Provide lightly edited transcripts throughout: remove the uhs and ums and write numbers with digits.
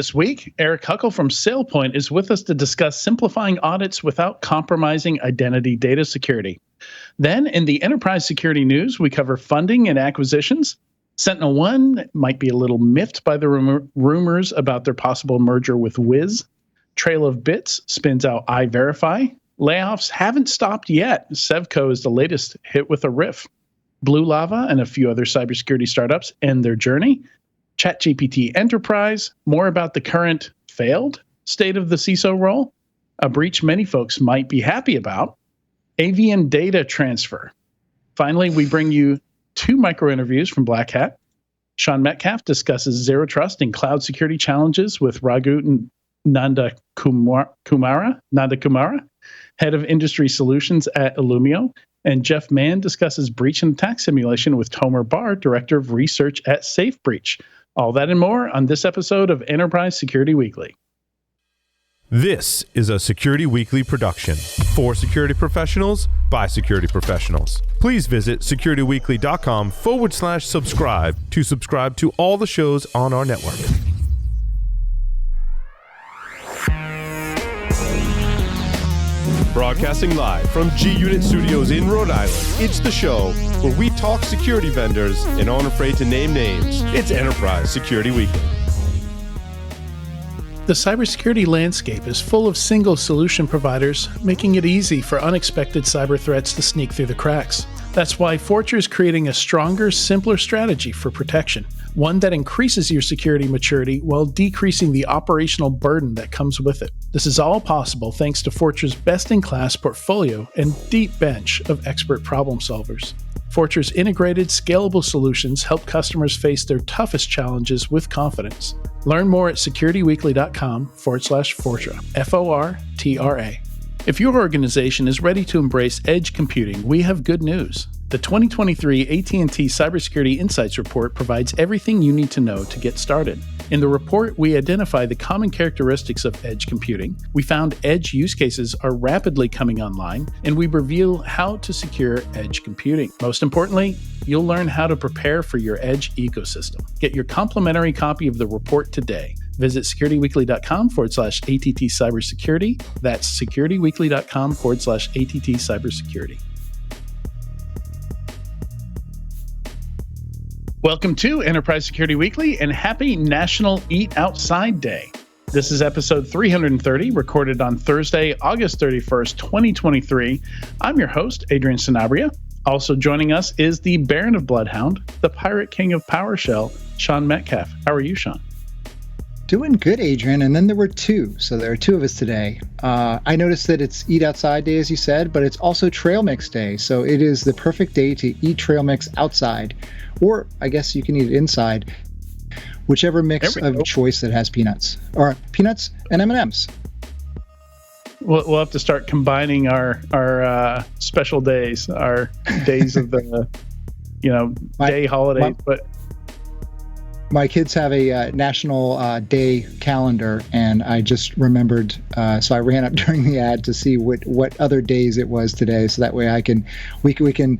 This week, Erik Huckle from SailPoint is with us to discuss simplifying audits without compromising identity data security. Then, in the enterprise security news, we cover funding and acquisitions. SentinelOne might be a little miffed by the rumors about their possible merger with Wiz. Trail of Bits spins out iVerify. Layoffs haven't stopped yet. Sevco is the latest hit with a RIF. Blue Lava and a few other cybersecurity startups end their journey. ChatGPT Enterprise, more about the current failed state of the CISO role, a breach many folks might be happy about, avian data transfer. Finally, we bring you 2 micro interviews from Black Hat. Sean Metcalf discusses zero trust and cloud security challenges with Raghu Nanda Kumara, head of industry solutions at Illumio. And Jeff Mann discusses breach and attack simulation with Tomer Bar, director of research at SafeBreach. All that and more on this episode of Enterprise Security Weekly. This is a Security Weekly production for security professionals by security professionals. Please visit securityweekly.com/subscribe to subscribe to all the shows on our network. Broadcasting live from G-Unit Studios in Rhode Island, it's the show where we talk security vendors and aren't afraid to name names. It's Enterprise Security Weekly. The cybersecurity landscape is full of single solution providers, making it easy for unexpected cyber threats to sneak through the cracks. That's why Fortra is creating a stronger, simpler strategy for protection, one that increases your security maturity while decreasing the operational burden that comes with it. This is all possible thanks to Fortra's best-in-class portfolio and deep bench of expert problem solvers. Fortra's integrated, scalable solutions help customers face their toughest challenges with confidence. Learn more at securityweekly.com/Fortra, F-O-R-T-R-A. If your organization is ready to embrace edge computing, we have good news. The 2023 AT&T Cybersecurity Insights Report provides everything you need to know to get started. In the report, we identify the common characteristics of edge computing. We found edge use cases are rapidly coming online, and we reveal how to secure edge computing. Most importantly, you'll learn how to prepare for your edge ecosystem. Get your complimentary copy of the report today. Visit securityweekly.com/ATT cybersecurity. That's securityweekly.com/ATT cybersecurity. Welcome to Enterprise Security Weekly and happy National Eat Outside Day. This is episode 330, recorded on Thursday, August 31st, 2023. I'm your host, Adrian Sanabria. Also joining us is the Baron of Bloodhound, the Pirate King of PowerShell, Sean Metcalf. How are you, Sean? Doing good, Adrian. And then there were 2. So there are 2 of us today. I noticed that it's Eat Outside Day, as you said, but it's also Trail Mix Day. So it is the perfect day to eat trail mix outside. Or I guess you can eat it inside. Whichever mix of choice that has peanuts. Or peanuts and M&Ms. We'll have to start combining our special days, our days of the day holidays. But my kids have a national day calendar, and I just remembered, so I ran up during the ad to see what other days it was today, so that way we can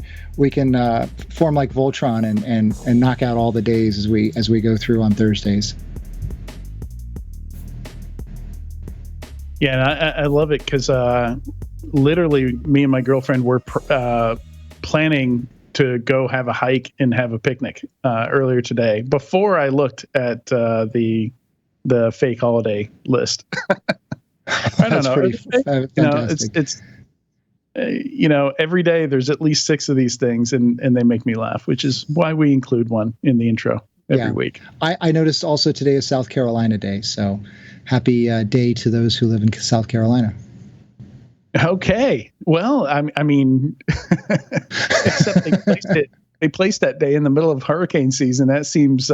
form like Voltron and knock out all the days as we go through on Thursdays. Yeah, and I love it because literally me and my girlfriend were planning to go have a hike and have a picnic earlier today before I looked at the fake holiday list. I don't know. Pretty fantastic. It's every day there's at least 6 of these things, and they make me laugh, which is why we include one in the intro every week. I noticed also today is South Carolina Day, so happy day to those who live in South Carolina. Okay. Well, I mean, except they placed that day in the middle of hurricane season. That seems,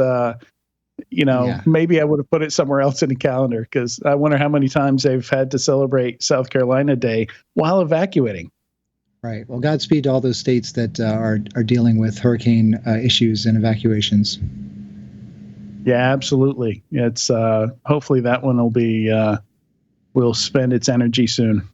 maybe I would have put it somewhere else in the calendar, because I wonder how many times they've had to celebrate South Carolina Day while evacuating. Right. Well, Godspeed to all those states that are dealing with hurricane issues and evacuations. Yeah, absolutely. It's hopefully that one will spend its energy soon.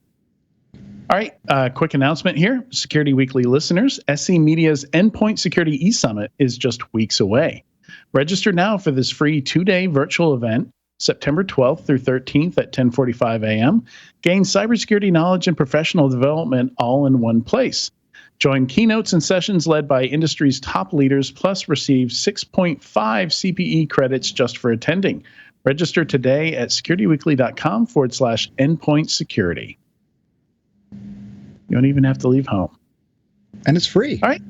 All right, quick announcement here. Security Weekly listeners, SC Media's Endpoint Security eSummit is just weeks away. Register now for this free 2-day virtual event. September 12th through 13th at 10:45 a.m. Gain cybersecurity knowledge and professional development all in one place. Join keynotes and sessions led by industry's top leaders, plus receive 6.5 CPE credits just for attending. Register today at securityweekly.com/endpoint security. You don't even have to leave home. And it's free. All right.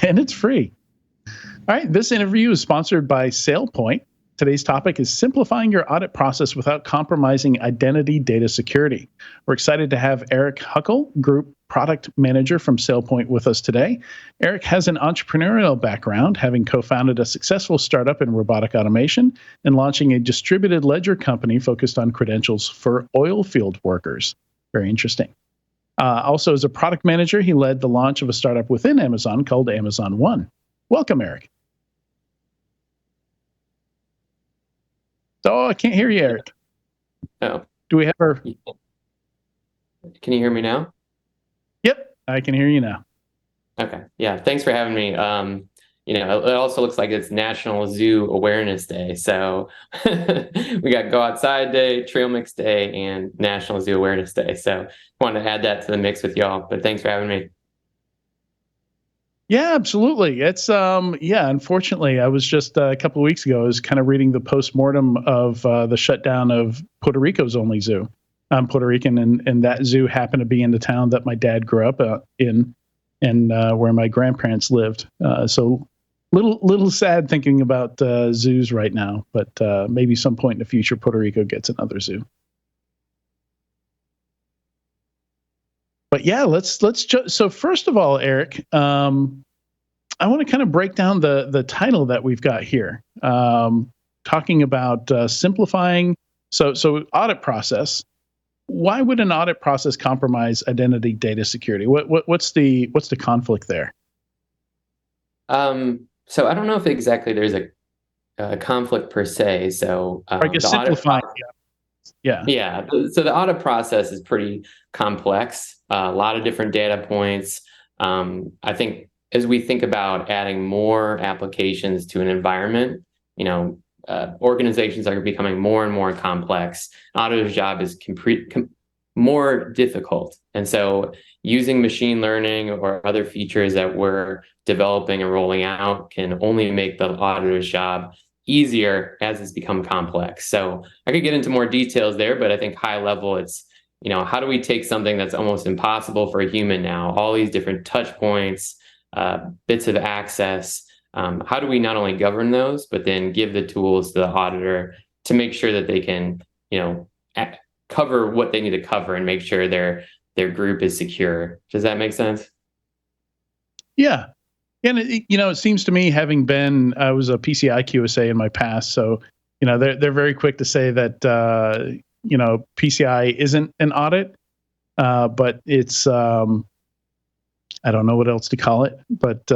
And it's free. All right. This interview is sponsored by SailPoint. Today's topic is simplifying your audit process without compromising identity data security. We're excited to have Erik Huckle, Group Product Manager from SailPoint, with us today. Erik has an entrepreneurial background, having co-founded a successful startup in robotic automation and launching a distributed ledger company focused on credentials for oil field workers. Very interesting. Also, as a product manager, he led the launch of a startup within Amazon called Amazon One. Welcome, Erik. Oh, I can't hear you, Erik. Oh. Do we have our... Can you hear me now? Yep, I can hear you now. Okay. Yeah. Thanks for having me. It also looks like it's National Zoo Awareness Day. So we got Go Outside Day, Trail Mix Day, and National Zoo Awareness Day. So wanted to add that to the mix with y'all, but thanks for having me. Yeah, absolutely. It's unfortunately, I was just a couple of weeks ago, I was kind of reading the postmortem of the shutdown of Puerto Rico's only zoo. I'm Puerto Rican, and that zoo happened to be in the town that my dad grew up in, and where my grandparents lived. So little sad thinking about zoos right now, but maybe some point in the future, Puerto Rico gets another zoo. But yeah, so first of all, Erik, I want to kind of break down the title that we've got here, talking about simplifying. So audit process. Why would an audit process compromise identity data security? What's the conflict there? So I don't know if exactly there's a conflict per se. So I guess simplifying. Yeah. So the audit process is pretty complex. A lot of different data points. I think as we think about adding more applications to an environment, organizations are becoming more and more complex. Auditor's job is more difficult. And so using machine learning or other features that we're developing and rolling out can only make the auditor's job easier as it's become complex. So I could get into more details there, but I think high level, it's, how do we take something that's almost impossible for a human now, all these different touch points, bits of access, how do we not only govern those, but then give the tools to the auditor to make sure that they can, cover what they need to cover and make sure their group is secure. Does that make sense? Yeah. And it seems to me, having been, I was a PCI QSA in my past, so they're very quick to say that PCI isn't an audit, but it's I don't know what else to call it. But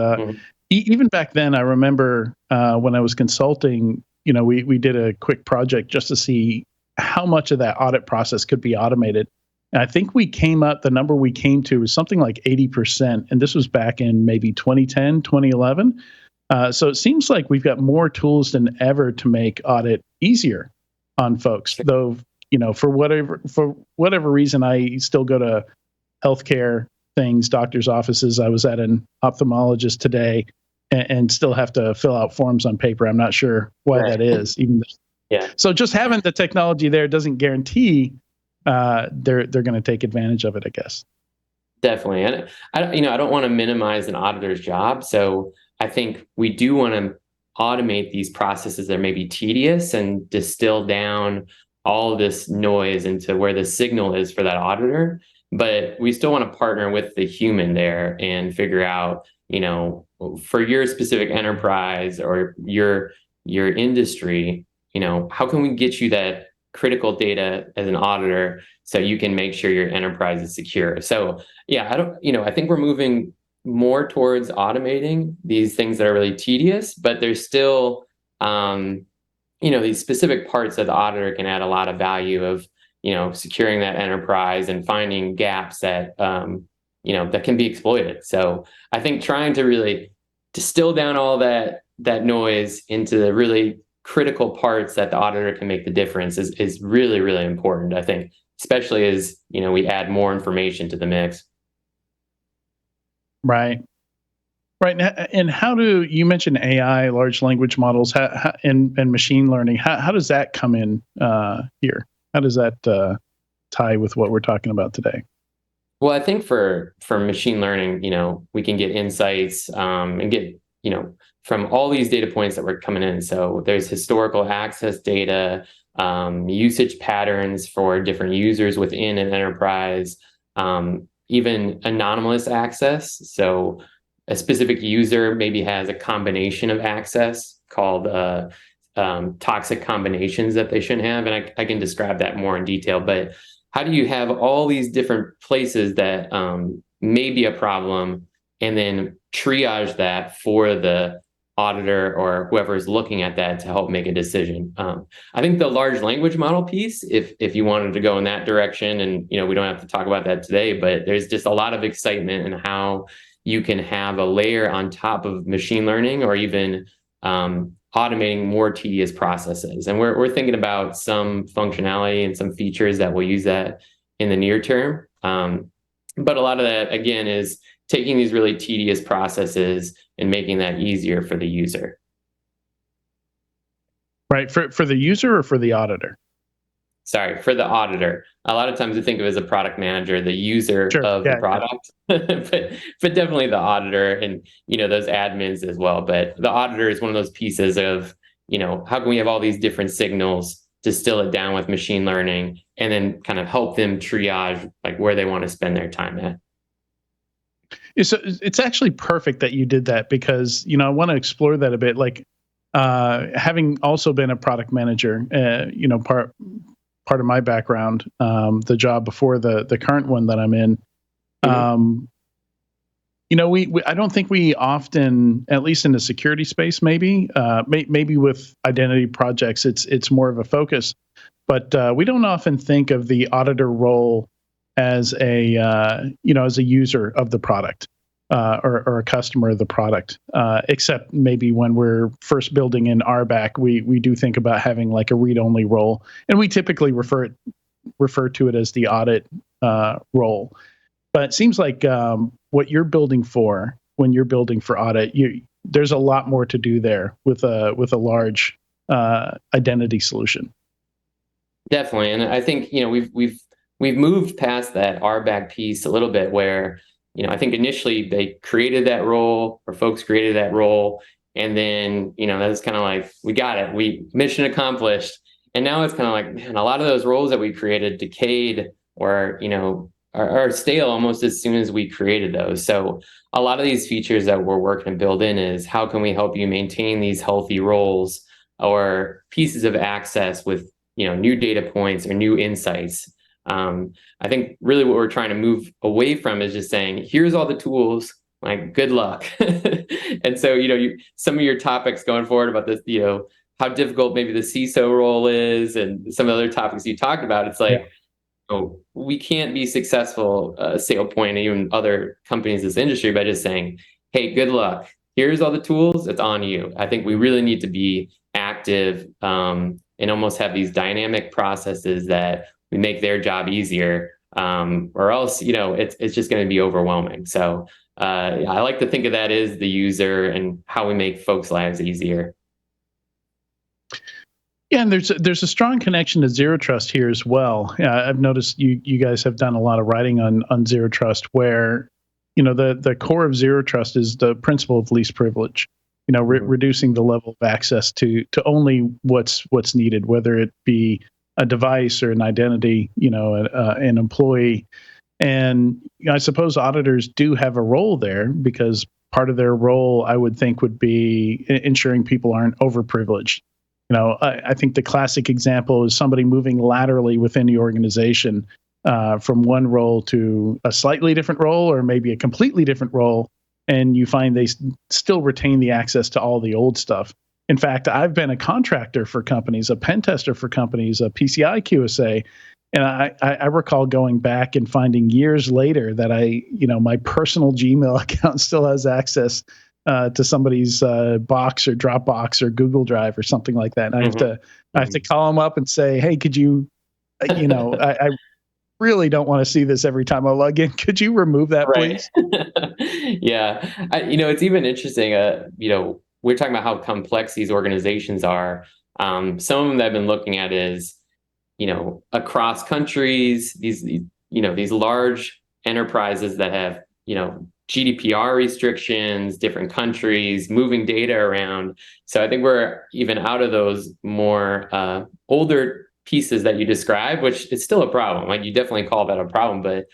even back then, I remember when I was consulting, we did a quick project just to see how much of that audit process could be automated. And I think the number we came to was something like 80%. And this was back in maybe 2010, 2011. So it seems like we've got more tools than ever to make audit easier on folks. Though, for whatever reason, I still go to healthcare things, doctor's offices. I was at an ophthalmologist today and still have to fill out forms on paper. I'm not sure why that is. So just having the technology there doesn't guarantee they're going to take advantage of it, I guess. Definitely. And I don't want to minimize an auditor's job. So I think we do want to automate these processes that may be tedious and distill down all of this noise into where the signal is for that auditor. But we still want to partner with the human there and figure out, for your specific enterprise or your industry, how can we get you that critical data as an auditor so you can make sure your enterprise is secure. So yeah, I think we're moving more towards automating these things that are really tedious, but there's still, these specific parts that the auditor can add a lot of value of, securing that enterprise and finding gaps that, that can be exploited. So I think trying to really distill down all that noise into the really critical parts that the auditor can make the difference is really, really important, I think, especially as, we add more information to the mix. Right. Right. And how do you mentioned AI, large language models, and machine learning? How does that come in here? How does that tie with what we're talking about today? Well, I think for machine learning, we can get insights and get, from all these data points that were coming in. So there's historical access data, usage patterns for different users within an enterprise, even anomalous access. So a specific user maybe has a combination of access called toxic combinations that they shouldn't have. And I can describe that more in detail. But how do you have all these different places that may be a problem and then triage that for the auditor or whoever is looking at that to help make a decision? I think the large language model piece, if you wanted to go in that direction, and we don't have to talk about that today, but there's just a lot of excitement in how you can have a layer on top of machine learning or even automating more tedious processes. And we're thinking about some functionality and some features that will use that in the near term. But a lot of that, again, is taking these really tedious processes and making that easier for the user. Right. For the user or for the auditor? Sorry, for the auditor. A lot of times we think of it as a product manager, the user of the product, but definitely the auditor and, those admins as well. But the auditor is one of those pieces of, how can we have all these different signals, distill it down with machine learning, and then kind of help them triage like where they want to spend their time at. So it's actually perfect that you did that because, I want to explore that a bit. Like having also been a product manager, part of my background, the job before the current one that I'm in, we I don't think we often, at least in the security space, maybe with identity projects, it's more of a focus, but we don't often think of the auditor role as a user of the product. Or a customer of the product, except maybe when we're first building in RBAC, we do think about having like a read-only role, and we typically refer to it as the audit role. But it seems like what you're building for when you're building for audit, there's a lot more to do there with a large identity solution. Definitely, and I think we've moved past that RBAC piece a little bit where. I think initially they created that role, or folks created that role, and then, that's kind of like, we got it, mission accomplished. And now it's kind of like, man, a lot of those roles that we created decayed or, are stale almost as soon as we created those. So a lot of these features that we're working to build in is how can we help you maintain these healthy roles or pieces of access with, new data points or new insights. I think really what we're trying to move away from is just saying, here's all the tools, like good luck. And so, some of your topics going forward about this, how difficult maybe the CISO role is and some of the other topics you talked about, it's like, we can't be successful, SailPoint and even other companies in this industry by just saying, hey, good luck. Here's all the tools. It's on you. I think we really need to be active and almost have these dynamic processes that we make their job easier, or else, it's just going to be overwhelming. So I like to think of that as the user and how we make folks' lives easier. Yeah, and there's a strong connection to zero trust here as well. I've noticed you guys have done a lot of writing on zero trust, where the core of zero trust is the principle of least privilege. Reducing the level of access to only what's needed, whether it be a device or an identity, an employee. And I suppose auditors do have a role there, because part of their role, I would think, would be ensuring people aren't overprivileged. I think the classic example is somebody moving laterally within the organization from one role to a slightly different role, or maybe a completely different role, and you find they still retain the access to all the old stuff. In fact, I've been a contractor for companies, a pen tester for companies, a PCI QSA, and I recall going back and finding years later that my personal Gmail account still has access to somebody's box or Dropbox or Google Drive or something like that. And I have to call them up and say, hey, could you, I really don't want to see this every time I log in. Could you remove that, please? Yeah. It's even interesting, we're talking about how complex these organizations are. Some of them that I've been looking at is, across countries, these large enterprises that have, GDPR restrictions, different countries, moving data around. So I think we're even out of those more older pieces that you described, which is still a problem. Like, you definitely call that a problem, but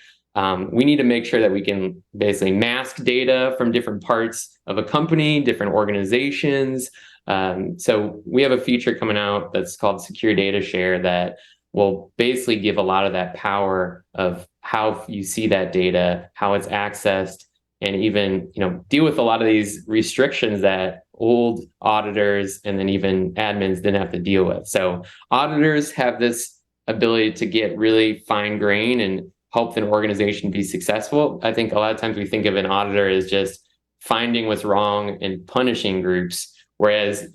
we need to make sure that we can basically mask data from different parts of a company, different organizations. So we have a feature coming out that's called Secure Data Share that will basically give a lot of that power of how you see that data, how it's accessed, and even deal with a lot of these restrictions that old auditors and then even admins didn't have to deal with. So auditors have this ability to get really fine grained and help an organization be successful. I think a lot of times we think of an auditor as just finding what's wrong and punishing groups, whereas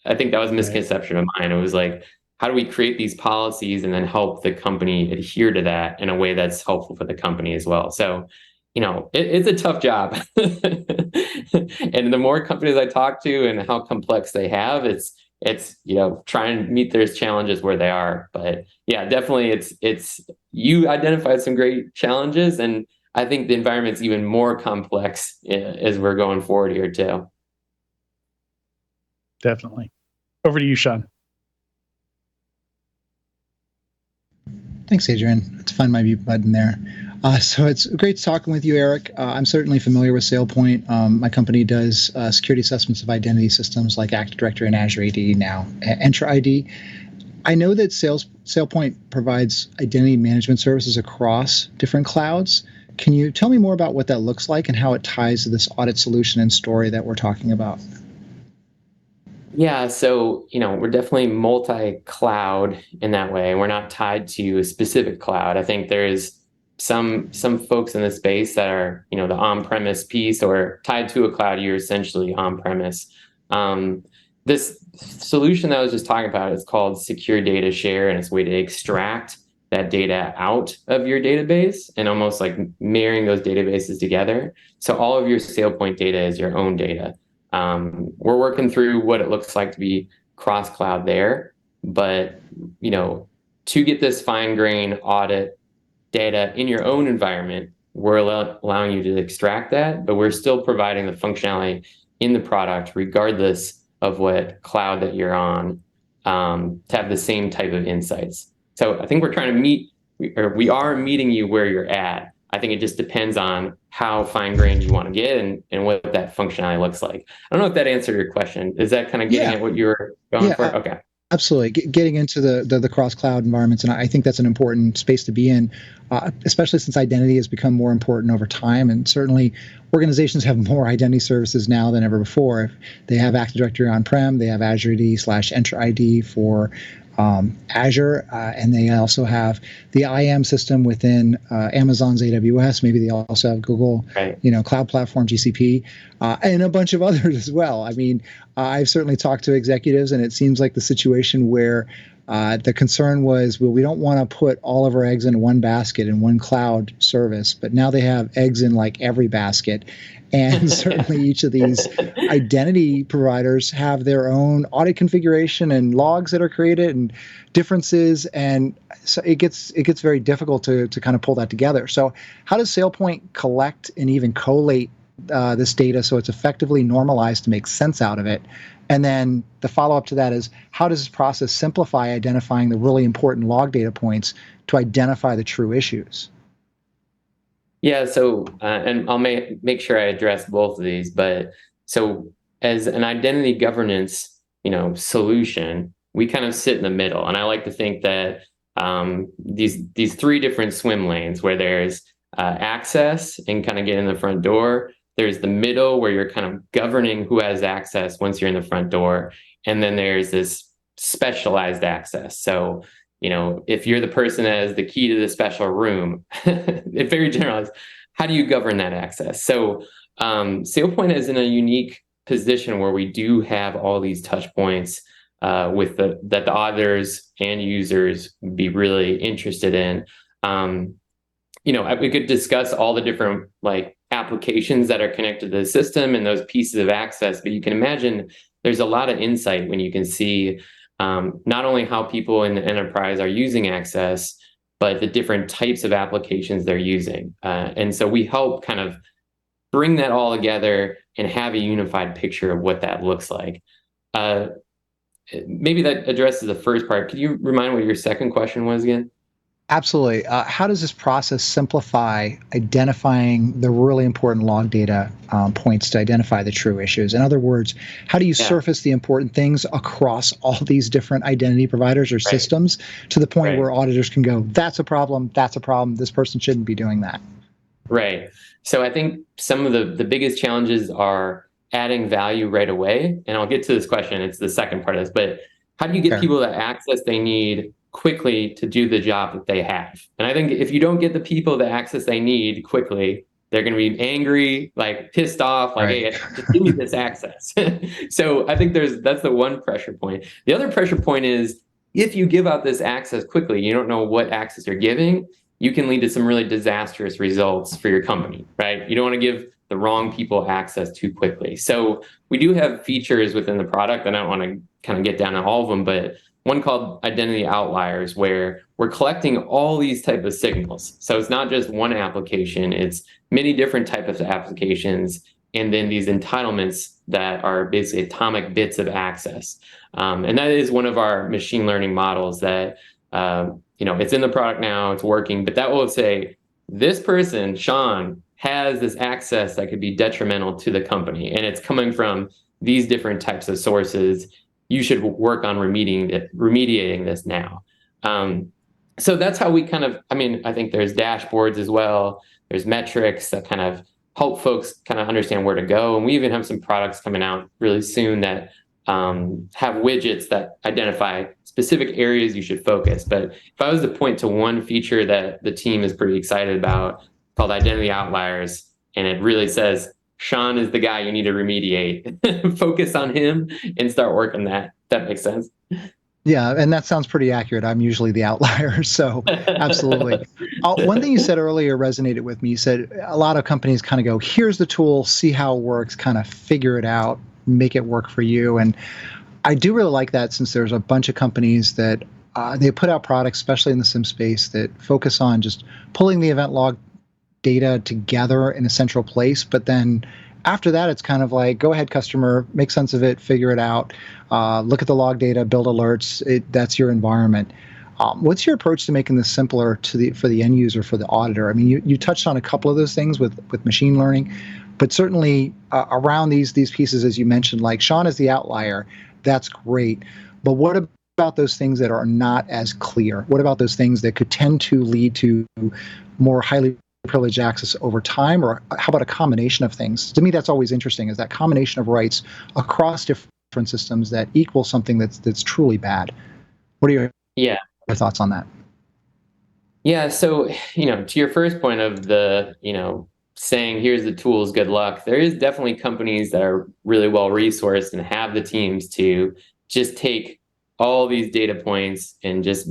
I think that was a misconception of mine. It was like, how do we create these policies and then help the company adhere to that in a way that's helpful for the company as well? So it's a tough job. And the more companies I talk to and how complex they have, it's trying to meet their challenges where they are. But yeah, definitely it's you identified some great challenges, and I think the environment's even more complex as we're going forward here too. Definitely. Over to you, Sean. Thanks, Adrian. Let's find my mute button there. So it's great talking with you, Erik. I'm certainly familiar with SailPoint. My company does security assessments of identity systems like Active Directory and Azure AD, now Entra ID. I know that SailPoint provides identity management services across different clouds. Can you tell me more about what that looks like and how it ties to this audit solution and story that we're talking about? Yeah, so we're definitely multi-cloud in that way. We're not tied to a specific cloud. I think there's some folks in the space that are the on-premise piece, or tied to a cloud. You're essentially on-premise. This solution that I was just talking about is called Secure Data Share, and it's a way to extract that data out of your database and almost like marrying those databases together. So all of your SailPoint data is your own data. We're working through what it looks like to be cross-cloud there, but to get this fine-grained audit data in your own environment, we're allowing you to extract that, but we're still providing the functionality in the product regardless of what cloud that you're on, to have the same type of insights. So I think we're trying to we are meeting you where you're at. I think it just depends on how fine-grained you want to get and what that functionality looks like. I don't know if that answered your question. Is that kind of getting at what you were going for? Okay. Absolutely. Getting into the cross-cloud environments, and I think that's an important space to be in, especially since identity has become more important over time. And certainly organizations have more identity services now than ever before. They have Active Directory on-prem, they have Azure AD/Entra ID for Azure, and they also have the IAM system within Amazon's AWS. Maybe they also have Google, Cloud Platform, GCP, and a bunch of others as well. I mean, I've certainly talked to executives, and it seems like the situation where the concern was, well, we don't want to put all of our eggs in one basket in one cloud service, but now they have eggs in like every basket. And certainly each of these identity providers have their own audit configuration and logs that are created and differences. And so it gets very difficult to kind of pull that together. So how does SailPoint collect and even collate this data so it's effectively normalized to make sense out of it? And then the follow-up to that is, how does this process simplify identifying the really important log data points to identify the true issues? Yeah, so, and I'll make sure I address both of these, but so as an identity governance, solution, we kind of sit in the middle. And I like to think that these three different swim lanes, where there's access and kind of get in the front door. There's the middle, where you're kind of governing who has access once you're in the front door. And then there's this specialized access. So if you're the person that has the key to the special room, it's very generalized. How do you govern that access? So SailPoint is in a unique position where we do have all these touch points that the auditors and users would be really interested in. We could discuss all the different applications that are connected to the system and those pieces of access, but you can imagine there's a lot of insight when you can see not only how people in the enterprise are using access, but the different types of applications they're using. And so we help kind of bring that all together and have a unified picture of what that looks like. Maybe that addresses the first part. Could you remind what your second question was again? Absolutely. How does this process simplify identifying the really important log data points to identify the true issues? In other words, how do you surface the important things across all these different identity providers or systems to the point where auditors can go, that's a problem, this person shouldn't be doing that? Right. So I think some of the biggest challenges are adding value right away. And I'll get to this question. It's the second part of this. But how do you get people the access they need quickly to do the job that they have? And I think if you don't get the people the access they need quickly, they're going to be angry, pissed off, hey, just give me this access. So I think that's the one pressure point. The other pressure point is if you give out this access quickly, you don't know what access you're giving, you can lead to some really disastrous results for your company, right? You don't want to give the wrong people access too quickly. So we do have features within the product, and I don't want to kind of get down to all of them, but one called identity outliers, where we're collecting all these type of signals. So it's not just one application, it's many different types of applications, and then these entitlements that are basically atomic bits of access. And that is one of our machine learning models that, it's in the product now, it's working, but that will say, this person, Sean, has this access that could be detrimental to the company, and it's coming from these different types of sources. You should work on remediating this now. So that's how we I think there's dashboards as well. There's metrics that kind of help folks kind of understand where to go. And we even have some products coming out really soon that have widgets that identify specific areas you should focus. But if I was to point to one feature that the team is pretty excited about called identity outliers, and it really says, Sean is the guy you need to remediate. Focus on him and start working that. That makes sense. Yeah, and that sounds pretty accurate. I'm usually the outlier, so absolutely. One thing you said earlier resonated with me. You said a lot of companies kind of go, here's the tool, see how it works, kind of figure it out, make it work for you. And I do really like that, since there's a bunch of companies that they put out products, especially in the SIM space, that focus on just pulling the event log data together in a central place. But then after that, it's kind of like, go ahead, customer, make sense of it, figure it out, look at the log data, build alerts. That's your environment. What's your approach to making this simpler for the end user, for the auditor? I mean, you touched on a couple of those things with machine learning, but certainly around these pieces, as you mentioned, like Sean is the outlier. That's great. But what about those things that are not as clear? What about those things that could tend to lead to more highly privileged access over time? Or how about a combination of things? To me, that's always interesting, is that combination of rights across different systems that equal something that's truly bad. What are your thoughts on that? Yeah, so, to your first point of the, saying, here's the tools, good luck, there is definitely companies that are really well resourced and have the teams to just take all these data points and just,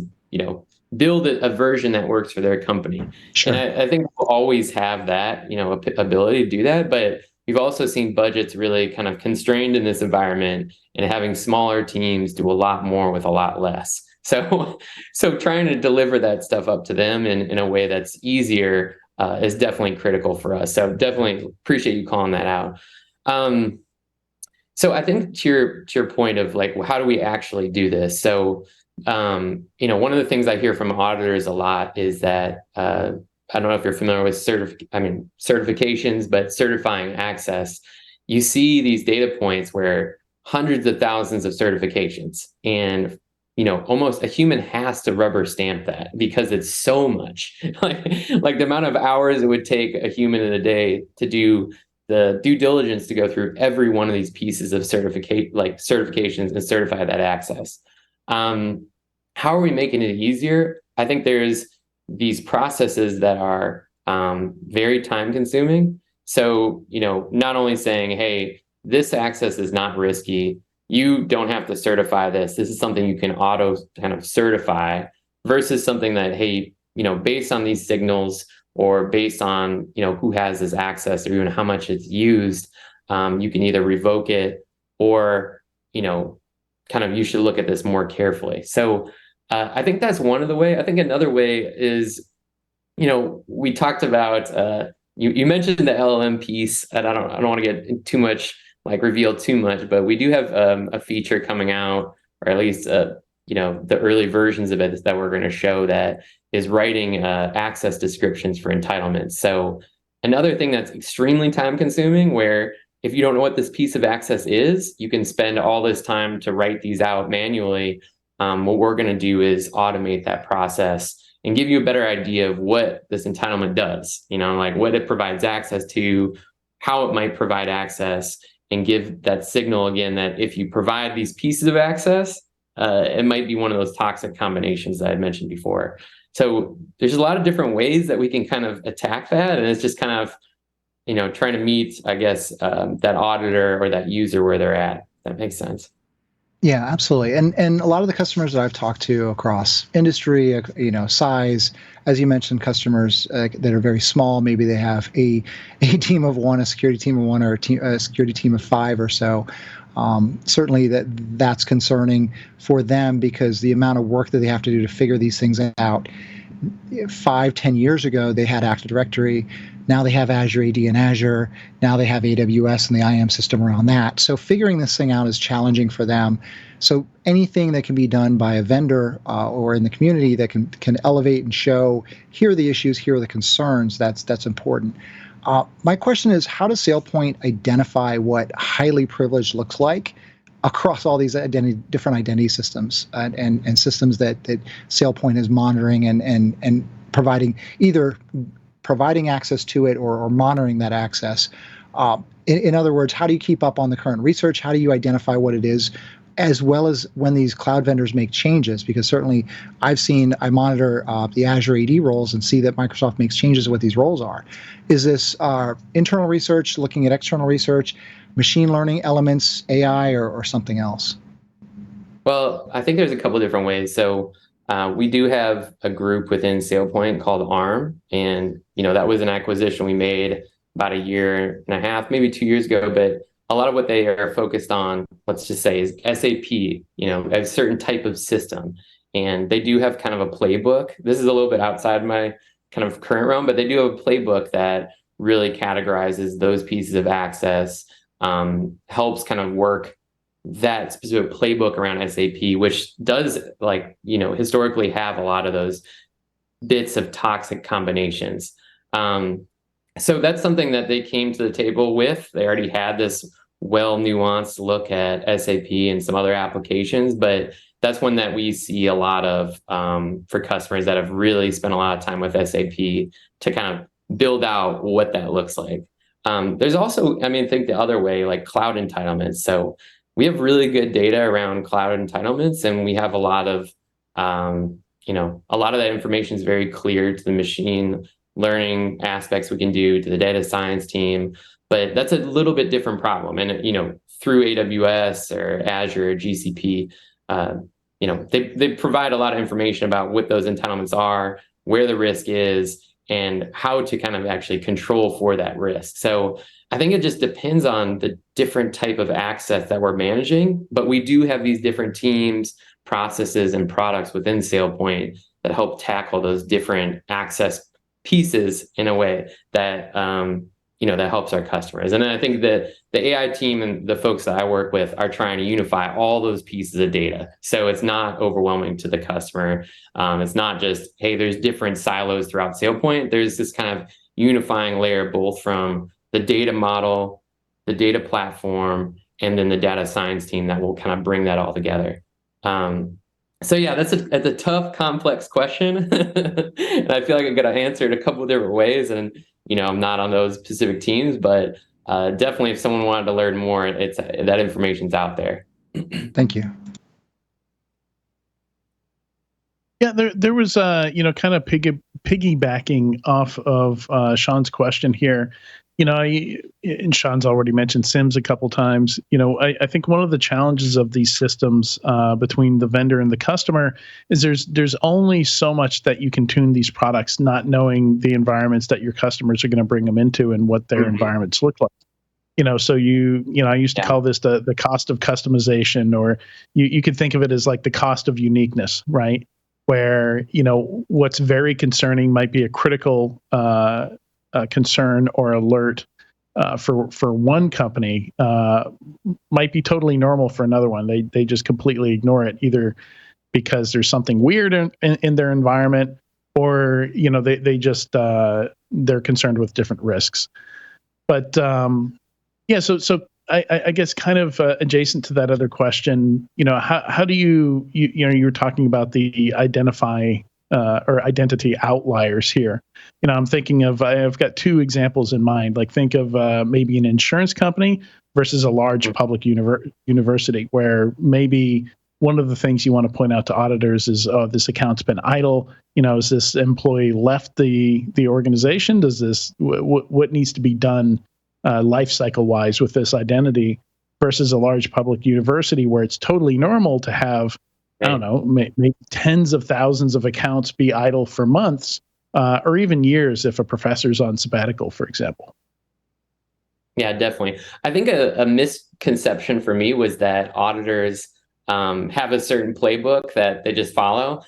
build a version that works for their company. Sure. And I think we'll always have that, ability to do that. But we've also seen budgets really kind of constrained in this environment, and having smaller teams do a lot more with a lot less. So trying to deliver that stuff up to them in a way that's easier is definitely critical for us. So definitely appreciate you calling that out. So I think to your point of how do we actually do this? So one of the things I hear from auditors a lot is that I don't know if you're familiar with certifications, but certifying access. You see these data points where hundreds of thousands of certifications, and almost a human has to rubber stamp that because it's so much. like the amount of hours it would take a human in a day to do the due diligence to go through every one of these pieces of certifications and certify that access. How are we making it easier? I think there's these processes that are very time consuming. So, not only saying, hey, this access is not risky, you don't have to certify this. This is something you can auto kind of certify, versus something that, hey, based on these signals, or based on, who has this access, or even how much it's used, you can either revoke it, or, kind of, you should look at this more carefully. So I think that's one of the way. I think another way is, we talked about, you mentioned the LLM piece, and I don't want to get too much, reveal too much, but we do have a feature coming out, or at least the early versions of it that we're going to show, that is writing access descriptions for entitlements. So another thing that's extremely time consuming, where if you don't know what this piece of access is, you can spend all this time to write these out manually. What we're going to do is automate that process and give you a better idea of what this entitlement does, what it provides access to, how it might provide access, and give that signal again that if you provide these pieces of access, it might be one of those toxic combinations that I mentioned before. So there's a lot of different ways that we can kind of attack that. And it's just kind of, trying to meet, I guess, that auditor or that user where they're at. That makes sense. Yeah, absolutely. And a lot of the customers that I've talked to across industry, size, as you mentioned, customers that are very small, maybe they have a team of one, a security team of one, or a security team of 5 or so. Certainly that's concerning for them, because the amount of work that they have to do to figure these things out. 5-10 years ago, they had Active Directory. Now they have Azure AD and Azure. Now they have AWS and the IAM system around that. So figuring this thing out is challenging for them. So anything that can be done by a vendor or in the community that can elevate and show, here are the issues, here are the concerns, that's important. My question is, how does SailPoint identify what highly privileged looks like across all these different identity systems and systems that SailPoint is monitoring and providing, either providing access to it or monitoring that access? In other words, how do you keep up on the current research? How do you identify what it is, as well as when these cloud vendors make changes? Because certainly I monitor the Azure AD roles and see that Microsoft makes changes to what these roles are. Is this internal research, looking at external research, machine learning elements, AI, or something else? Well, I think there's a couple different ways. So we do have a group within SailPoint called ARM, and that was an acquisition we made about 1.5 years, maybe 2 years ago. But a lot of what they are focused on, let's just say, is SAP, a certain type of system, and they do have kind of a playbook. This is a little bit outside my kind of current realm, but they do have a playbook that really categorizes those pieces of access, helps kind of work that specific playbook around SAP, which does, historically have a lot of those bits of toxic combinations. So that's something that they came to the table with. They already had this well-nuanced look at SAP and some other applications, but that's one that we see a lot of for customers that have really spent a lot of time with SAP to kind of build out what that looks like. There's also, think the other way, like cloud entitlements. So we have really good data around cloud entitlements, and we have a lot of, a lot of that information is very clear to the machine learning aspects we can do, to the data science team. But that's a little bit different problem. And, through AWS or Azure or GCP, they provide a lot of information about what those entitlements are, where the risk is, and how to kind of actually control for that risk. So I think it just depends on the different type of access that we're managing, but we do have these different teams, processes, and products within SailPoint that help tackle those different access pieces in a way that that helps our customers. And I think that the AI team and the folks that I work with are trying to unify all those pieces of data, so it's not overwhelming to the customer. It's not just, hey, there's different silos throughout SailPoint. There's this kind of unifying layer, both from the data model, the data platform, and then the data science team that will kind of bring that all together. So yeah, that's a tough, complex question. And I feel like I got to answer it a couple of different ways. And, I'm not on those specific teams, but definitely if someone wanted to learn more, that information's out there. Thank you. Yeah, there was kind of piggybacking off of Sean's question here. And Sean's already mentioned SIMs a couple times. I think one of the challenges of these systems between the vendor and the customer is there's only so much that you can tune these products, not knowing the environments that your customers are going to bring them into and what their environments look like. So I used to call this the cost of customization, or you could think of it as like the cost of uniqueness, right? Where, what's very concerning might be a critical concern or alert for one company might be totally normal for another one. They just completely ignore it, either because there's something weird in their environment, or they just they're concerned with different risks. But so I guess kind of adjacent to that other question, how do you were talking about the or identity outliers here. I'm thinking of, I've got two examples in mind. Like, think of maybe an insurance company versus a large public university, where maybe one of the things you want to point out to auditors is, oh, this account's been idle. Is this employee left the organization? Does this, what needs to be done life cycle wise with this identity, versus a large public university where it's totally normal to have, I don't know, maybe tens of thousands of accounts be idle for months, or even years if a professor's on sabbatical, for example. Yeah, definitely. I think a misconception for me was that auditors have a certain playbook that they just follow.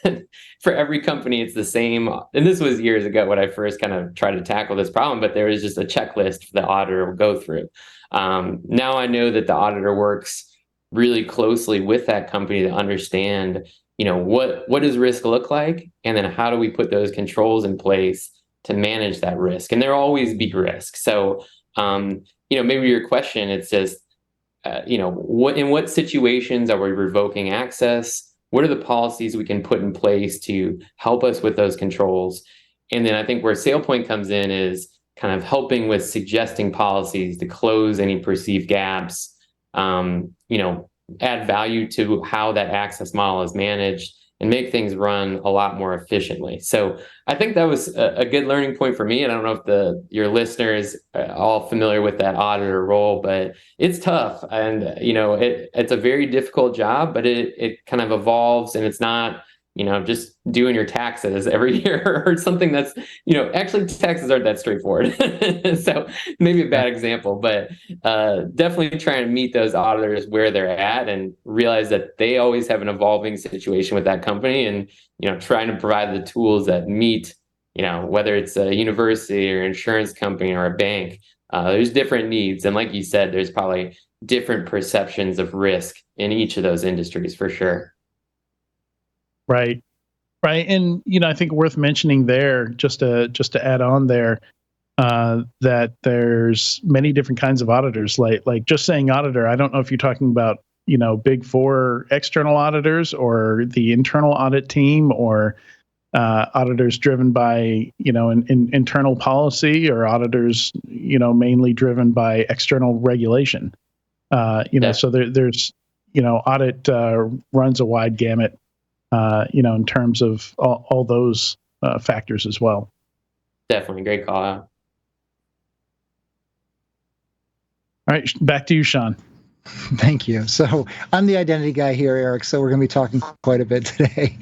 For every company, it's the same. And this was years ago when I first kind of tried to tackle this problem, but there was just a checklist the auditor would go through. Now I know that the auditor works really closely with that company to understand, what does risk look like? And then how do we put those controls in place to manage that risk? And there'll always be risk. So, maybe your question, it's just, in what situations are we revoking access? What are the policies we can put in place to help us with those controls? And then I think where SailPoint comes in is kind of helping with suggesting policies to close any perceived gaps, add value to how that access model is managed, and make things run a lot more efficiently. So I think that was a good learning point for me. And I don't know if your listeners are all familiar with that auditor role, but it's tough. And, it's a very difficult job, but it kind of evolves, and it's not, just doing your taxes every year or something that's, actually taxes aren't that straightforward. So maybe a bad example, but definitely trying to meet those auditors where they're at and realize that they always have an evolving situation with that company, and, trying to provide the tools that meet, whether it's a university or insurance company or a bank, there's different needs. And like you said, there's probably different perceptions of risk in each of those industries for sure. Right. And, I think worth mentioning there, just to add on there, that there's many different kinds of auditors. Like just saying auditor, I don't know if you're talking about, Big Four external auditors, or the internal audit team, or auditors driven by, internal policy, or auditors, mainly driven by external regulation. So there's, audit runs a wide gamut, in terms of all those factors as well. Definitely. Great call out. All right, back to you, Sean. Thank you. So I'm the identity guy here, Erik, so we're going to be talking quite a bit today.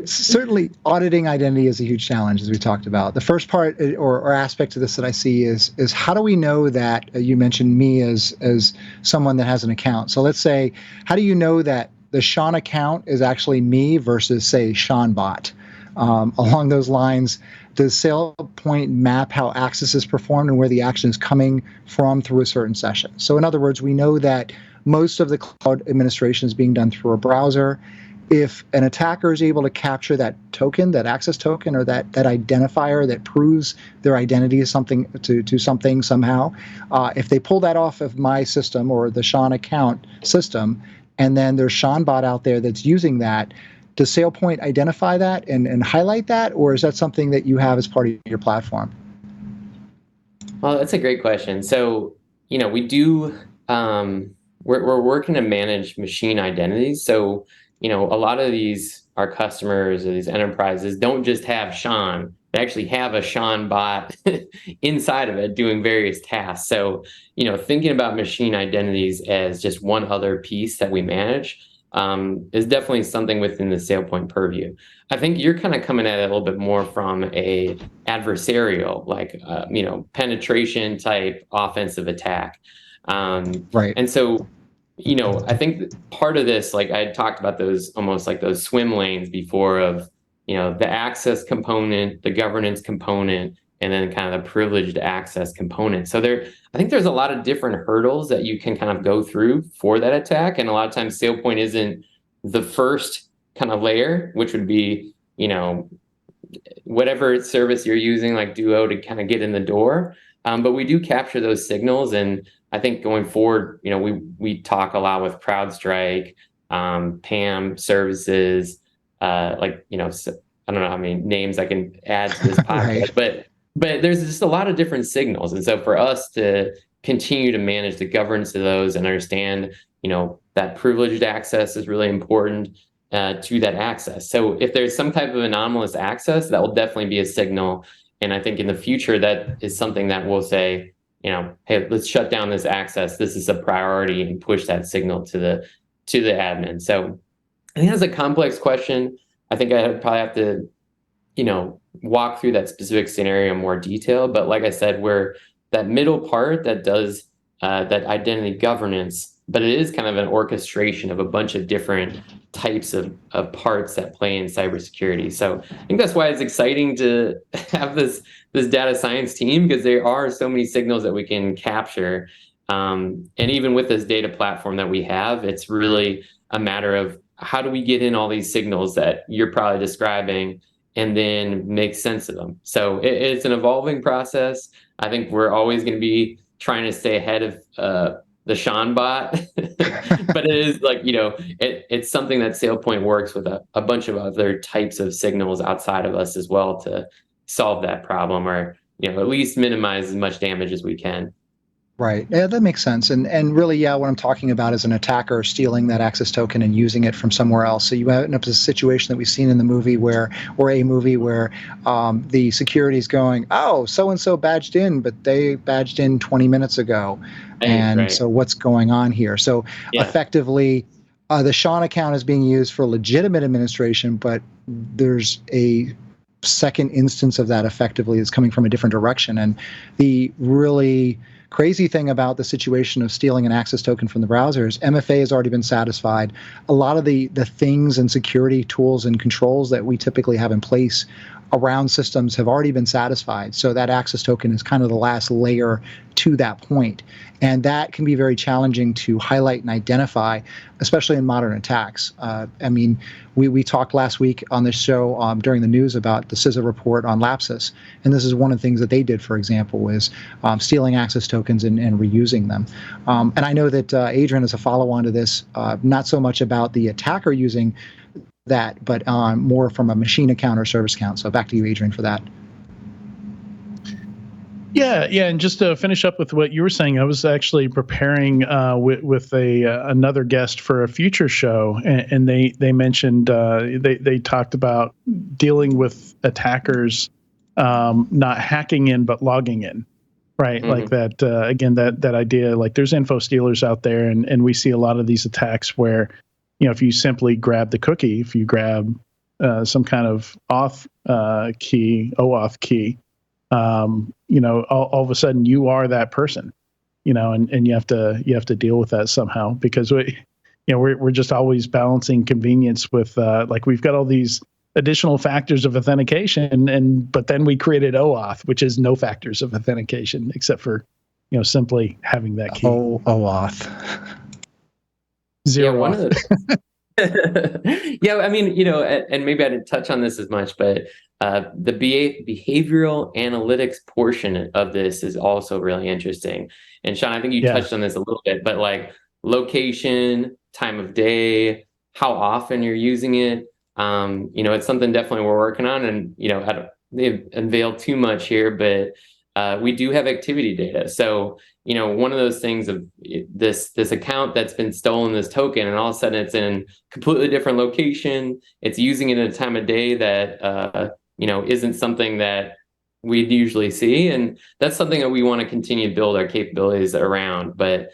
Certainly, auditing identity is a huge challenge, as we talked about. The first part or aspect of this that I see is how do we know that, you mentioned me as someone that has an account. So let's say, how do you know that the Sean account is actually me versus, say, Sean bot? Along those lines, does SailPoint map how access is performed and where the action is coming from through a certain session? So in other words, we know that most of the cloud administration is being done through a browser. If an attacker is able to capture that token, that access token, or that identifier that proves their identity is something to something somehow, if they pull that off of my system or the Sean account system, and then there's Sean bot out there that's using that, does SailPoint identify that and highlight that, or is that something that you have as part of your platform? Well, that's a great question. So, we do, we're working to manage machine identities. So, a lot of our customers or these enterprises don't just have Sean they actually have a Sean bot inside of it doing various tasks. So, thinking about machine identities as just one other piece that we manage is definitely something within the SailPoint purview. I think you're kind of coming at it a little bit more from a adversarial, like, penetration type offensive attack. Right. And so, I think part of this, like I had talked about those almost like those swim lanes before of, the access component, the governance component, and then kind of the privileged access component. So I think there's a lot of different hurdles that you can kind of go through for that attack. And a lot of times SailPoint isn't the first kind of layer, which would be, whatever service you're using, like Duo, to kind of get in the door. But we do capture those signals. And I think going forward, we talk a lot with CrowdStrike, PAM services, I don't know how many names I can add to this podcast, Right. but there's just a lot of different signals. And so for us to continue to manage the governance of those and understand, that privileged access is really important to that access. So if there's some type of anomalous access, that will definitely be a signal. And I think in the future, that is something that we'll say, hey, let's shut down this access. This is a priority, and push that signal to the admin. So I think that's a complex question. I think I probably have to, walk through that specific scenario in more detail. But like I said, we're that middle part that does that identity governance, but it is kind of an orchestration of a bunch of different types of parts that play in cybersecurity. So I think that's why it's exciting to have this data science team, because there are so many signals that we can capture. And even with this data platform that we have, it's really a matter of how do we get in all these signals that you're probably describing and then make sense of them. So it's an evolving process. I think we're always going to be trying to stay ahead of the Sean bot, but it is like, it's something that SailPoint works with a bunch of other types of signals outside of us as well to solve that problem, or, at least minimize as much damage as we can. Right. Yeah, that makes sense. And really, yeah, what I'm talking about is an attacker stealing that access token and using it from somewhere else. So you end up in a situation that we've seen in the movie where the security is going, oh, so-and-so badged in, but they badged in 20 minutes ago. And right. So what's going on here? So effectively, the Sean account is being used for legitimate administration, but there's a second instance of that effectively is coming from a different direction. And the really crazy thing about the situation of stealing an access token from the browsers, MFA has already been satisfied. A lot of the things and security tools and controls that we typically have in place around systems have already been satisfied. So that access token is kind of the last layer to that point. And that can be very challenging to highlight and identify, especially in modern attacks. We talked last week on this show during the news about the CISA report on Lapsus. And this is one of the things that they did, for example, is stealing access tokens and reusing them. And I know that Adrian is a follow-on to this, not so much about the attacker using that, but more from a machine account or service account. So back to you, Adrian, for that. Yeah, and just to finish up with what you were saying, I was actually preparing with another guest for a future show, and they mentioned they talked about dealing with attackers not hacking in but logging in, right? Like that again, that idea. Like there's info stealers out there, and we see a lot of these attacks where, if you simply grab the cookie, if you grab some kind of OAuth key, all of a sudden you are that person, and you have to deal with that somehow, because we're just always balancing convenience with like we've got all these additional factors of authentication, but then we created OAuth, which is no factors of authentication except for simply having that key. OAuth. Zero. Yeah, one of the yeah, I mean, and maybe I didn't touch on this as much, but the behavioral analytics portion of this is also really interesting. And Sean, I think you touched on this a little bit, but like location, time of day, how often you're using it. It's something definitely we're working on, and I don't unveil too much here, but we do have activity data. So one of those things of this account that's been stolen, this token, and all of a sudden it's in a completely different location. It's using it at a time of day that isn't something that we'd usually see. And that's something that we want to continue to build our capabilities around. But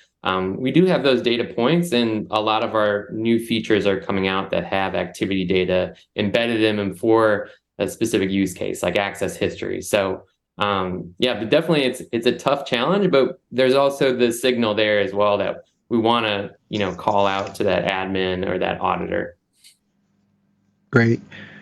we do have those data points, and a lot of our new features are coming out that have activity data embedded in them for a specific use case, like access history. So but definitely it's a tough challenge, but there's also the signal there as well that we want to, call out to that admin or that auditor. Great.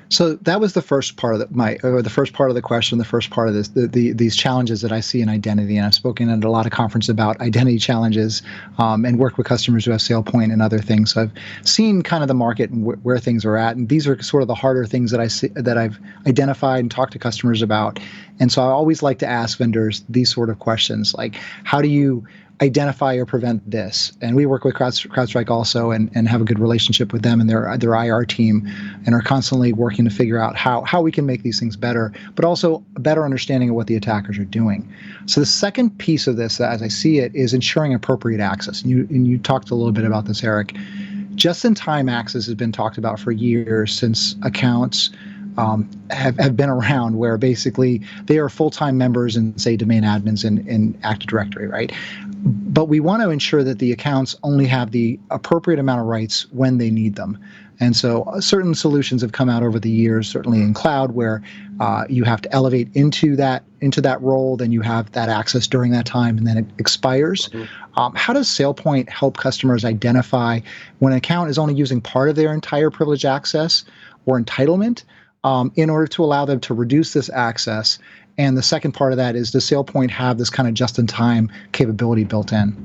So that was the first part of the first part of the question, the first part of this, these challenges that I see in identity. And I've spoken at a lot of conferences about identity challenges and work with customers who have SailPoint and other things. So I've seen kind of the market and where things are at. And these are sort of the harder things that I see, that I've identified and talked to customers about. And so I always like to ask vendors these sort of questions, like, how do you identify or prevent this? And we work with CrowdStrike also and have a good relationship with them and their IR team, and are constantly working to figure out how we can make these things better, but also a better understanding of what the attackers are doing. So the second piece of this, as I see it, is ensuring appropriate access. And you talked a little bit about this, Erik. Just-in-time access has been talked about for years, since accounts have been around, where basically they are full-time members and, say, domain admins in Active Directory, right? But we want to ensure that the accounts only have the appropriate amount of rights when they need them. And so certain solutions have come out over the years, certainly in cloud, where you have to elevate into that role, then you have that access during that time, and then it expires. Mm-hmm. How does SailPoint help customers identify when an account is only using part of their entire privileged access or entitlement, in order to allow them to reduce this access? And the second part of that is, does SailPoint have this kind of just-in-time capability built in?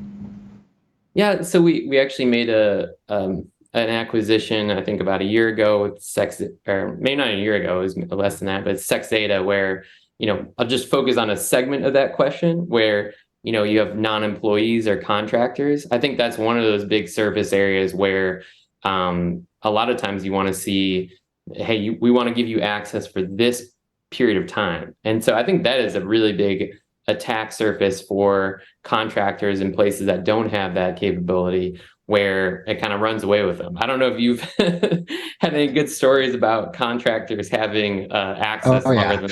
Yeah, so we actually made an acquisition, I think about a year ago, with or maybe not a year ago, it was less than that, but SexData, where, I'll just focus on a segment of that question where, you have non-employees or contractors. I think that's one of those big service areas where a lot of times you want to see, hey, we want to give you access for this period of time. And so I think that is a really big attack surface for contractors in places that don't have that capability, where it kind of runs away with them. I don't know if you've had any good stories about contractors having access longer than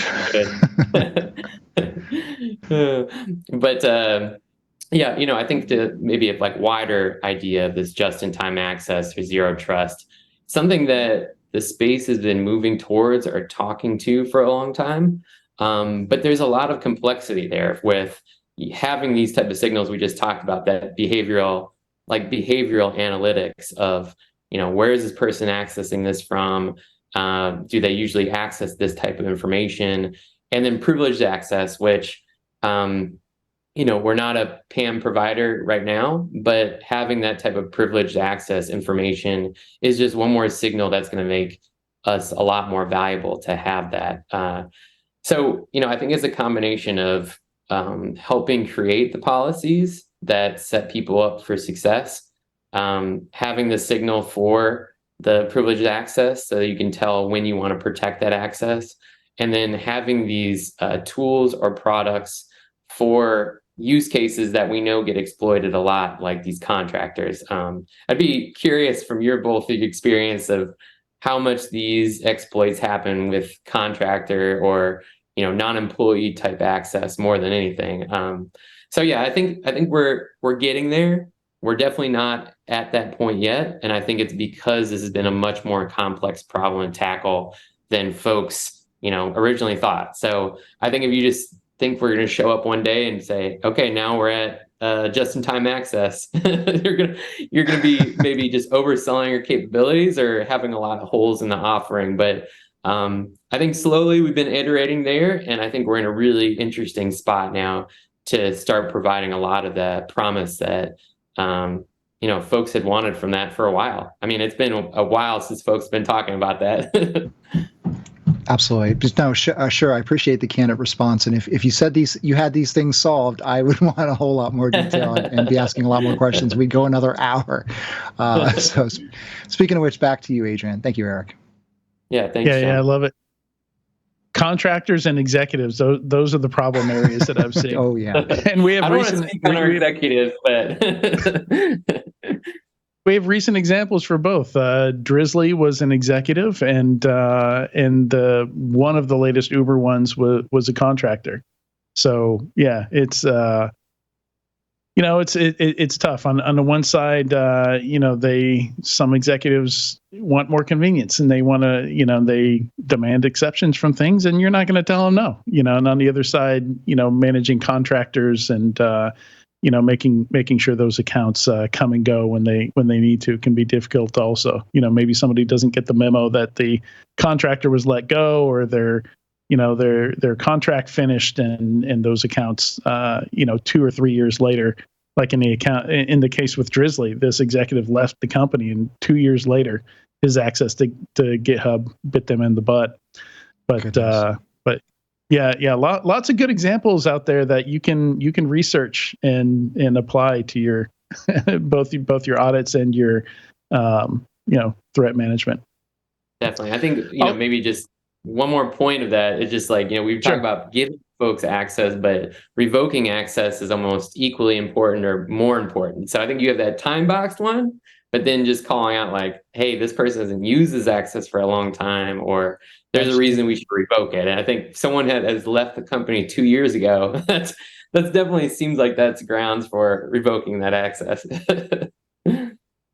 they could. But I think maybe a wider idea of this just-in-time access or zero trust, something that the space has been moving towards or talking to for a long time. But there's a lot of complexity there with having these type of signals we just talked about, that behavioral analytics of, where is this person accessing this from? Do they usually access this type of information? And then privileged access, which, we're not a PAM provider right now, but having that type of privileged access information is just one more signal that's going to make us a lot more valuable to have that. So I think it's a combination of helping create the policies that set people up for success, having the signal for the privileged access so that you can tell when you want to protect that access, and then having these tools or products for use cases that we know get exploited a lot, like these contractors. I'd be curious from your both experience of how much these exploits happen with contractor or non-employee type access more than anything. I think we're getting there. We're definitely not at that point yet, and I think it's because this has been a much more complex problem to tackle than folks originally thought. So I think if you just think we're going to show up one day and say, okay, now we're at just-in-time access, you're going to be maybe just overselling your capabilities or having a lot of holes in the offering. But I think slowly we've been iterating there, and I think we're in a really interesting spot now to start providing a lot of that promise that folks had wanted from that for a while. I mean, it's been a while since folks have been talking about that. Absolutely. Just no, sure. I appreciate the candid response. And if you said you had these things solved, I would want a whole lot more detail and be asking a lot more questions. We'd go another hour. So speaking of which, back to you, Adrian. Thank you, Erik. Yeah, thanks. Yeah, I love it. Contractors and executives, those are the problem areas that I've seen. Oh, yeah. And we have I don't want to speak on our executives, but We have recent examples for both. Drizzly was an executive, and one of the latest Uber ones was a contractor. So yeah, it's it's tough. On the one side, some executives want more convenience, and they want to, they demand exceptions from things, and you're not going to tell them no. And on the other side, managing contractors and making sure those accounts come and go when they need to can be difficult. Also, maybe somebody doesn't get the memo that the contractor was let go, or their contract finished, and those accounts 2 or 3 years later, like in the case with Drizzly, this executive left the company, and 2 years later his access to GitHub bit them in the butt. But lots of good examples out there that you can research and apply to your both your audits and your threat management. Definitely. I think maybe just one more point of that is just like, we've talked about giving folks access, but revoking access is almost equally important or more important. So I think you have that time boxed one, but then just calling out like, hey, this person hasn't used this access for a long time, or there's a reason we should revoke it. And I think someone has left the company 2 years ago. That's definitely seems like that's grounds for revoking that access.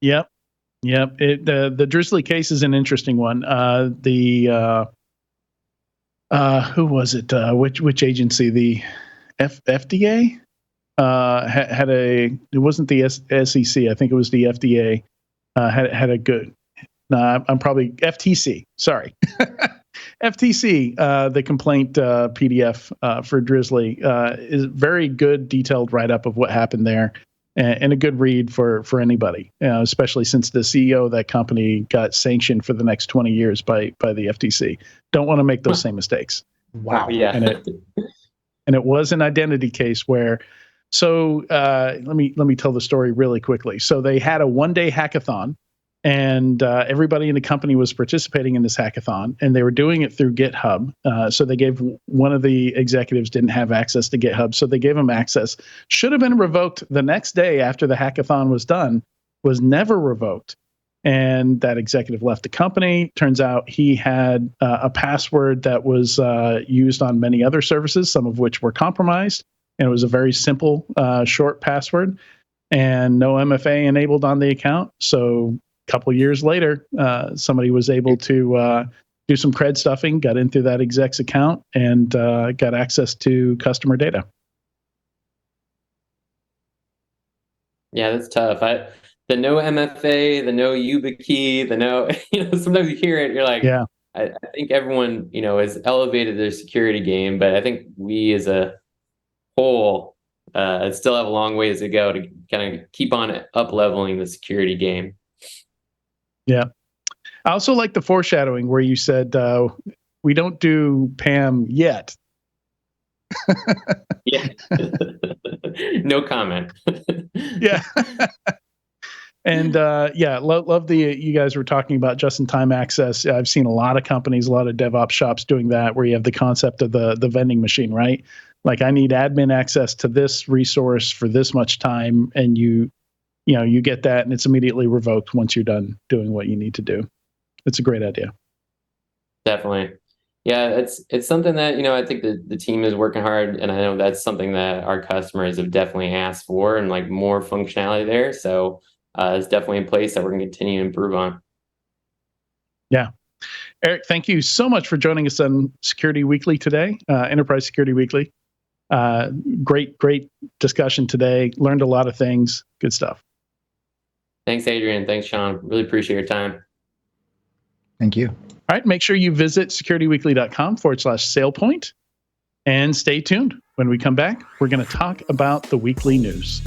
Yep. The Drizzly case is an interesting one. Who was it? Which agency? The FDA had a. It wasn't the SEC. I think it was the FDA. Had a good. I'm probably FTC. Sorry, FTC. The complaint PDF for Drizzly is very good, detailed write up of what happened there, and a good read for anybody, especially since the CEO of that company got sanctioned for the next 20 years by the FTC. Don't want to make those same mistakes. Wow. Yeah. And it was an identity case where, so let me tell the story really quickly. So they had a 1-day hackathon, and everybody in the company was participating in this hackathon, and they were doing it through GitHub. So they gave one of the executives didn't have access to GitHub, so they gave him access. Should have been revoked the next day after the hackathon was done, was never revoked. And that executive left the company. Turns out he had a password that was used on many other services, some of which were compromised. And it was a very simple, short password, and no MFA enabled on the account. So a couple years later, somebody was able to do some cred stuffing, got into that exec's account, and got access to customer data. Yeah, that's tough. The no MFA, the no YubiKey, the no, sometimes you hear it, you're like, yeah. I think everyone, has elevated their security game, but I think we as a whole still have a long ways to go to kind of keep on up-leveling the security game. Yeah. I also like the foreshadowing where you said, we don't do PAM yet. Yeah. No comment. Yeah. And love you guys were talking about just-in-time access. I've seen a lot of companies, a lot of DevOps shops doing that, where you have the concept of the vending machine, right? Like, I need admin access to this resource for this much time, and you get that, and it's immediately revoked once you're done doing what you need to do. It's a great idea. Definitely. Yeah, it's something that, I think the team is working hard, and I know that's something that our customers have definitely asked for, and like more functionality there. So it's definitely a place that we're going to continue to improve on. Yeah. Erik, thank you so much for joining us on Security Weekly today, Enterprise Security Weekly. Great discussion today. Learned a lot of things. Good stuff. Thanks, Adrian. Thanks, Sean. Really appreciate your time. Thank you. All right. Make sure you visit securityweekly.com/SailPoint, and stay tuned. When we come back, we're going to talk about the weekly news.